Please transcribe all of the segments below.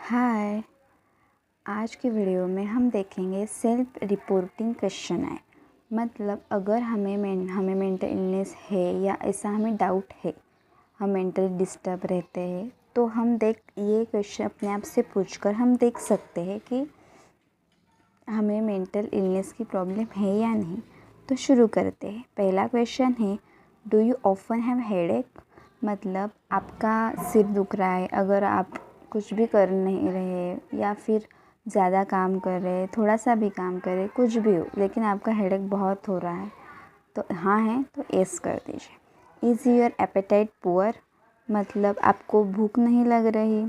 हाय। आज की वीडियो में हम देखेंगे सेल्फ रिपोर्टिंग क्वेश्चन है। मतलब अगर हमें मेंटल इलनेस है या ऐसा हमें डाउट है, हम मेंटली डिस्टर्ब रहते हैं, तो हम ये क्वेश्चन अपने आप से पूछकर हम देख सकते हैं कि हमें मेंटल इलनेस की प्रॉब्लम है या नहीं। तो शुरू करते हैं। पहला क्वेश्चन है, do you often have headache? मतलब आपका सिर दुख रहा है, अगर आप कुछ भी कर नहीं रहे या फिर ज़्यादा काम कर रहे, थोड़ा सा भी काम कर रहे, कुछ भी हो, लेकिन आपका हेडेक बहुत हो रहा है, तो हाँ है तो यस कर दीजिए। Is your apatite poor? मतलब आपको भूख नहीं लग रही,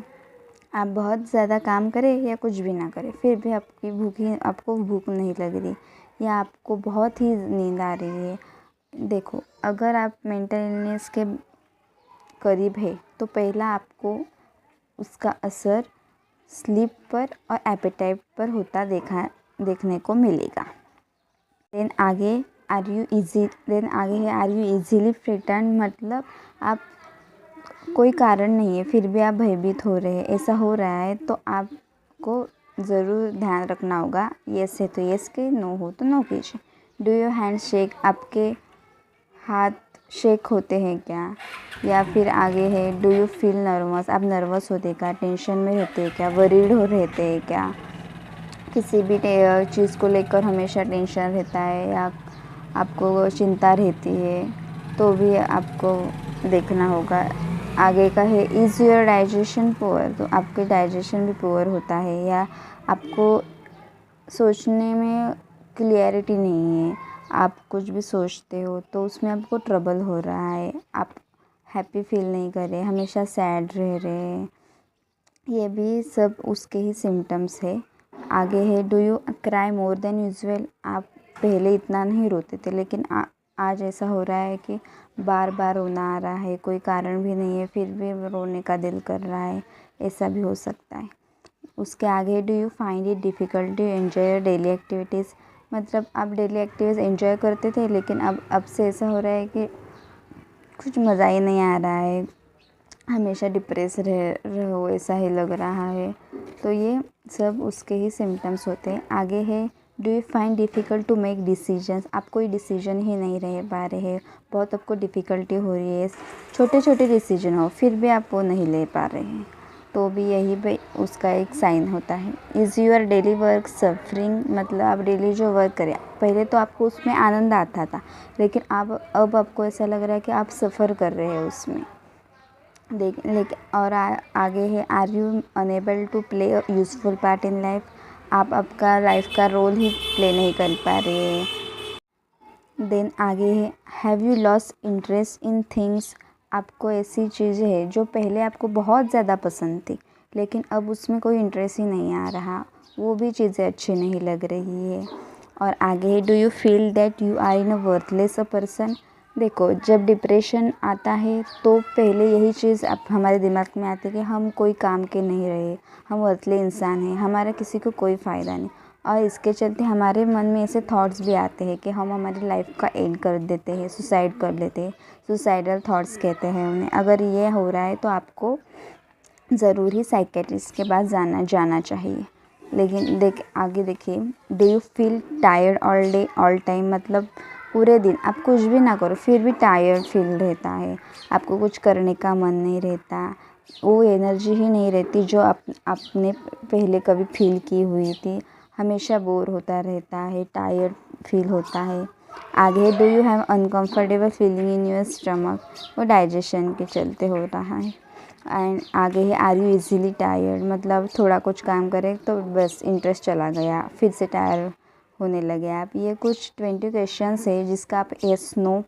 आप बहुत ज़्यादा काम करें या कुछ भी ना करें फिर भी आपको भूख नहीं लग रही, या आपको बहुत ही नींद आ रही है। देखो, अगर आप मेंटल इलनेस के करीब है तो पहला आपको उसका असर स्लीप पर और एपेटाइट पर होता देखने को मिलेगा। देन आगे है आर यू इजीली फ्रिटर्न? मतलब आप कोई कारण नहीं है फिर भी आप भयभीत हो रहे हैं, ऐसा हो रहा है तो आपको ज़रूर ध्यान रखना होगा। येस है तो येस के, नो हो तो नो कीजिए। Do your hand shake? आपके हाथ शेक होते हैं क्या? या फिर आगे है, डू यू फील नर्वस? आप नर्वस होते क्या, टेंशन में रहते हैं क्या, वरीड हो रहते हैं क्या? किसी भी चीज़ को लेकर हमेशा टेंशन रहता है या आपको चिंता रहती है, तो भी आपको देखना होगा। आगे का है, इज़ योर डाइजेशन पुअर? तो आपके डाइजेशन भी पुअर होता है या आपको सोचने में क्लियरिटी नहीं है, आप कुछ भी सोचते हो तो उसमें आपको ट्रबल हो रहा है, आप हैप्पी फील नहीं कर रहे, हमेशा सैड रह रहे हैं, ये भी सब उसके ही सिम्टम्स है। आगे है, do you cry more than usual? आप पहले इतना नहीं रोते थे लेकिन आज ऐसा हो रहा है कि बार बार रोना आ रहा है, कोई कारण भी नहीं है फिर भी रोने का दिल कर रहा है, ऐसा भी हो सकता है। उसके आगे, do you find it difficult to enjoy your daily activities? मतलब आप डेली एक्टिविटीज़ एंजॉय करते थे लेकिन अब से ऐसा हो रहा है कि कुछ मज़ा ही नहीं आ रहा है, हमेशा डिप्रेस रहो ऐसा ही लग रहा है, तो ये सब उसके ही सिम्टम्स होते हैं। आगे है, do you find difficult to make decisions? आप कोई डिसीजन ही नहीं रह पा रहे हैं, बहुत आपको डिफ़िकल्टी हो रही है, छोटे छोटे डिसीजन हो फिर भी आप वो नहीं ले पा रहे हैं, तो भी यही पे उसका एक साइन होता है। Is your daily work suffering? मतलब आप डेली जो वर्क करें, पहले तो आपको उसमें आनंद आता था लेकिन अब आपको ऐसा लग रहा है कि आप सफ़र कर रहे हैं उसमें। लेकिन और आगे है, are you unable to play a useful part in life? आप आपका लाइफ का रोल ही प्ले नहीं कर पा रहे हैं। देन आगे है, have you lost interest in things? आपको ऐसी चीज़ें हैं जो पहले आपको बहुत ज़्यादा पसंद थी लेकिन अब उसमें कोई इंटरेस्ट ही नहीं आ रहा, वो भी चीज़ें अच्छी नहीं लग रही है। और आगे है, do you feel that you are in a worthless a person? देखो, जब डिप्रेशन आता है तो पहले यही चीज़ हमारे दिमाग में आती है कि हम कोई काम के नहीं रहे, हम वर्थले इंसान हैं, हमारा किसी को कोई फ़ायदा नहीं, और इसके चलते हमारे मन में ऐसे थॉट्स भी आते हैं कि हम हमारी लाइफ का एंड कर देते हैं, सुसाइड कर लेते हैं, सुसाइडल थॉट्स कहते हैं उन्हें। अगर ये हो रहा है तो आपको ज़रूर ही साइकेट्रिस्ट के पास जाना चाहिए। लेकिन आगे देखिए, do you feel tired all time? मतलब पूरे दिन आप कुछ भी ना करो फिर भी टायर्ड फील रहता है, आपको कुछ करने का मन नहीं रहता, वो एनर्जी ही नहीं रहती जो आपने पहले कभी फील की हुई थी, हमेशा बोर होता रहता है, टायर्ड फील होता है। आगे, do you have uncomfortable feeling in your stomach? वो डाइजेशन के चलते हो रहा है। एंड आगे है, आर यू इजीली टायर्ड? मतलब थोड़ा कुछ काम करें तो बस इंटरेस्ट चला गया, फिर से टायर होने लगे आप। ये कुछ 20 क्वेश्चंस है जिसका आप येस नो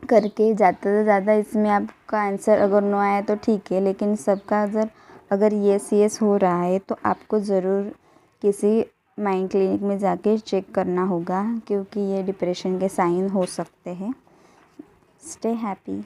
करके, ज़्यादा से ज़्यादा इसमें आपका आंसर अगर नो आया तो ठीक है, लेकिन सबका अगर येस हो रहा है तो आपको ज़रूर किसी माइंड क्लिनिक में जाके चेक करना होगा, क्योंकि ये डिप्रेशन के साइन हो सकते हैं। Stay happy.